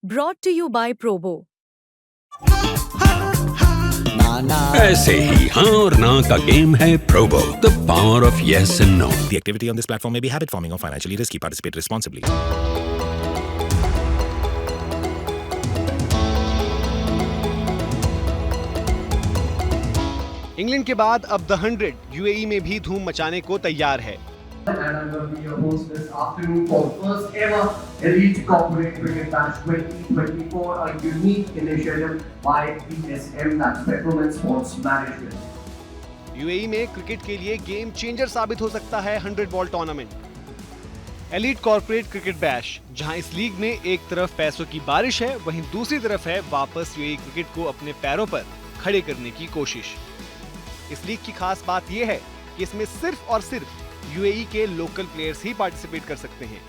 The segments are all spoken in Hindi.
Brought to you by Probo. ऐसे ही हाँ और ना का गेम है Probo, the power of yes and no. The activity on this platform may be habit forming or financially risky. Participate responsibly. England के बाद अब द 100 यूएई में भी धूम मचाने को तैयार है। And I'm going to be your host this afternoon for first ever Elite Corporate Cricket Match 2024, a unique initiative by PSM, that's Petroman Sports Management. UAE में क्रिकेट के लिए गेम चेंजर साबित हो सकता है 100 ball tournament. Elite corporate cricket bash, जहां इस लीग में एक तरफ पैसों की बारिश है, वहीं दूसरी तरफ है वापस यूएई क्रिकेट को अपने पैरों पर खड़े करने की कोशिश। इस लीग की खास बात यह है कि इसमें सिर्फ और सिर्फ यूएई के लोकल प्लेयर्स ही पार्टिसिपेट कर सकते हैं।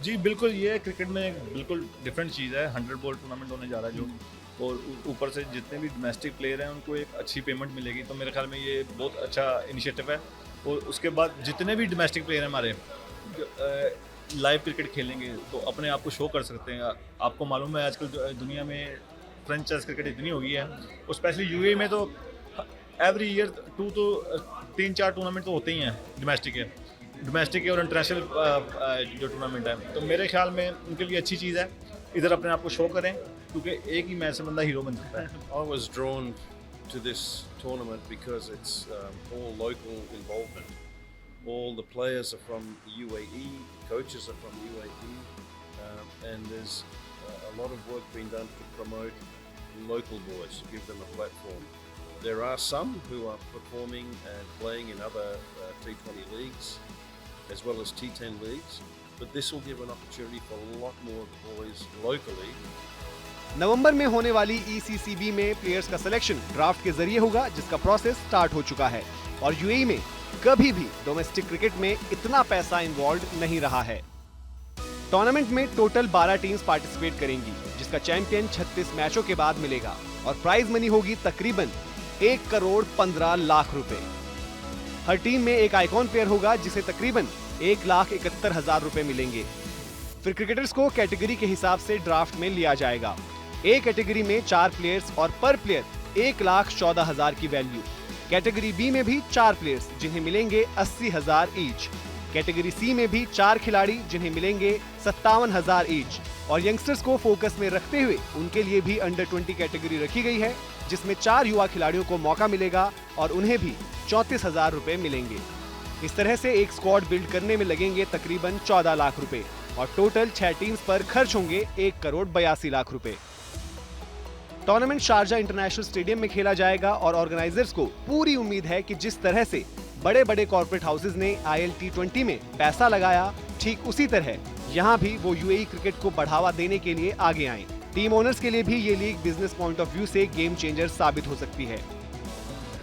जी बिल्कुल, ये क्रिकेट में एक बिल्कुल डिफरेंट चीज़ है। 100 बॉल टूर्नामेंट होने जा रहा है जो, और ऊपर से जितने भी डोमेस्टिक प्लेयर हैं उनको एक अच्छी पेमेंट मिलेगी, तो मेरे ख्याल में ये बहुत अच्छा इनिशिएटिव है। और उसके बाद जितने भी डोमेस्टिक प्लेयर हैं हमारे लाइव क्रिकेट खेलेंगे तो अपने आप को शो कर सकते हैं। आपको मालूम है आजकल दुनिया में फ्रेंचाइज क्रिकेट इतनी हो गई है, और स्पेशली यूएई में तो एवरी ईयर 3-4 टूर्नामेंट तो होते ही हैं डोमेस्टिक के और इंटरनेशनल जो टूर्नामेंट है। तो मेरे ख्याल में उनके लिए अच्छी चीज़ है, इधर अपने आप को शो करें, क्योंकि एक ही मैच से बंदा हीरो बन सकता है। I was drawn to this tournament because it's all local involvement. All the players are from the UAE, coaches are from UAE, and there's a lot of work being done to promote local boys, to give them a platform. There are some who are performing and playing in other T20 leagues as well as T10 leagues, but this will give an opportunity for a lot more boys locally. नवंबर में होने वाली ECCB में प्लेयर्स का सिलेक्शन ड्राफ्ट के जरिए होगा, जिसका प्रोसेस स्टार्ट हो चुका है। और यूएई में कभी भी डोमेस्टिक क्रिकेट में इतना पैसा इन्वॉल्व नहीं रहा है। टूर्नामेंट में टोटल 12 टीम्स पार्टिसिपेट करेंगी, जिसका चैंपियन 36 मैचों के बाद मिलेगा, और प्राइज मनी होगी तकरीबन 1 करोड़ 15 लाख रुपए। हर टीम में एक आइकॉन प्लेयर होगा, जिसे तकरीबन 1,71,000 रुपए मिलेंगे। फिर क्रिकेटर्स को कैटेगरी के हिसाब से ड्राफ्ट में लिया जाएगा। ए कैटेगरी में 4 प्लेयर्स और पर प्लेयर 1,14,000 की वैल्यू। कैटेगरी बी में भी 4 प्लेयर्स, जिन्हें मिलेंगे 80,000 ईच। कैटेगरी सी में भी 4 खिलाड़ी, जिन्हें मिलेंगे 57,000 ईच। और यंगस्टर्स को फोकस में रखते हुए उनके लिए भी अंडर 20 कैटेगरी रखी गई है, जिसमें 4 युवा खिलाड़ियों को मौका मिलेगा और उन्हें भी 34,000 रुपए मिलेंगे। इस तरह से एक स्क्वाड बिल्ड करने में लगेंगे तकरीबन 14 लाख रुपए, और टोटल 6 टीम्स पर खर्च होंगे 1 करोड़ 82 लाख रुपए। टूर्नामेंट शारजा इंटरनेशनल स्टेडियम में खेला जाएगा, और ऑर्गेनाइजर्स को पूरी उम्मीद है कि जिस तरह से बड़े बड़े कॉर्पोरेट हाउसेज ने ILT20 में पैसा लगाया, ठीक उसी तरह यहाँ भी वो यूएई क्रिकेट को बढ़ावा देने के लिए आगे आएं। टीम ओनर्स के लिए भी ये league business point of view से गेम चेंजर साबित हो सकती है।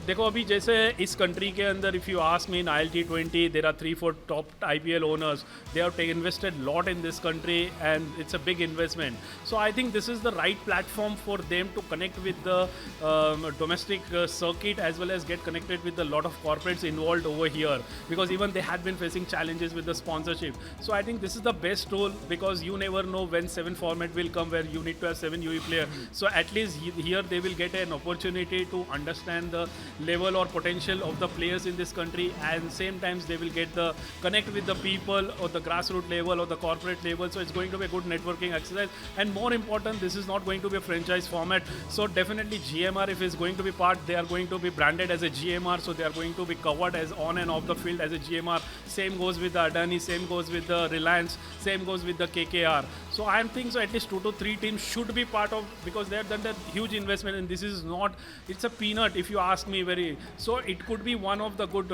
देखो, अभी जैसे इस कंट्री के अंदर if you ask me in ILT20 there are 3-4 top IPL owners, they have invested lot in this country and it's a big investment. So I think this is the right platform for them to connect with the domestic circuit as well as get connected with the lot of corporates involved over here, because even they had been facing challenges with the sponsorship. So I think this is the best tool, because you never know when 7 format will come where you need to have 7 UE player. So at least here they will get an opportunity to understand the level or potential of the players in this country, and same times they will get the connect with the people or the grassroots level or the corporate level. So it's going to be a good networking exercise, and more important, this is not going to be a franchise format. So definitely GMR, if is going to be part, they are going to be branded as a GMR, so they are going to be covered as on and off the field as a GMR. Same goes with the Adani, same goes with the Reliance, same goes with the KKR. So I am thinking so at least 2 to 3 teams should be part of, because they have done that huge investment, and this is not, it's a peanut if you ask me. So it could be one of the good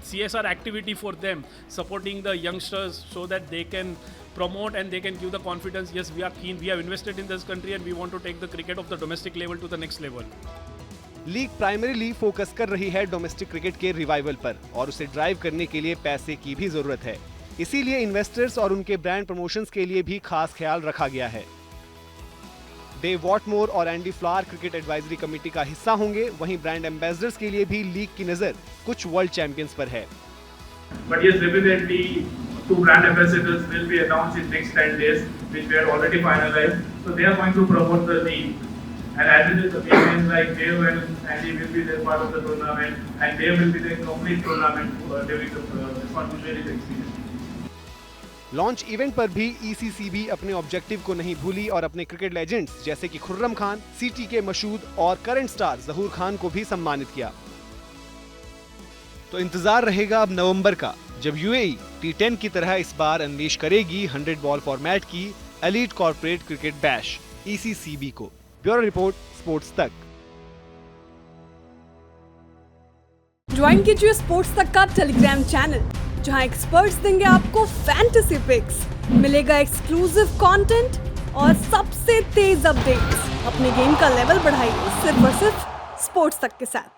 CSR activity for them, supporting the youngsters so that they can promote and they can give the confidence, yes, we are keen, we have invested in this country and we want to take the cricket of the domestic level to the next level. League primarily focus कर रही है डोमेस्टिक क्रिकेट के रिवाइवल पर, और उसे ड्राइव करने के लिए पैसे की भी जरूरत है। इसीलिए इन्वेस्टर्स और उनके ब्रांड प्रमोशंस के लिए भी खास ख्याल रखा गया है। डेव वॉटमोर और Andy flower cricket advisory committee का हिस्सा होंगे, वहीं ब्रांड एम्बेसडर्स के लिए भी लीग की नजर कुछ वर्ल्ड चैंपियंस पर है। But yes, definitely 2 brand ambassadors will be announced in next 10 days, which we are already finalized. So they are going to promote the league. And as it is, the players like Dave and Andy will be there part of the tournament, and Dave will be there complete tournament during the responsibility experience. Launch event पर भी ईसीसीबी अपने ऑब्जेक्टिव को नहीं भूली और अपने क्रिकेट लेजेंड्स जैसे कि खुर्रम खान, सीटी के मशहूद और करंट स्टार जहूर खान को भी सम्मानित किया। तो इंतजार रहेगा अब नवंबर का, जब यूएई T10 की तरह इस बार अनलीश करेगी 100 बॉल फॉर्मेट की एलीट कॉर्पोरेट क्रिकेट बैश ईसीसीबी को। ब्यूरो रिपोर्ट, स्पोर्ट्स तक। ज्वाइन कीजिए स्पोर्ट्स तक का टेलीग्राम चैनल, जहां एक्सपर्ट्स देंगे आपको फैंटेसी पिक्स, मिलेगा एक्सक्लूसिव कंटेंट और सबसे तेज अपडेट्स। अपने गेम का लेवल बढ़ाइए सिर्फ और सिर्फ स्पोर्ट्स तक के साथ।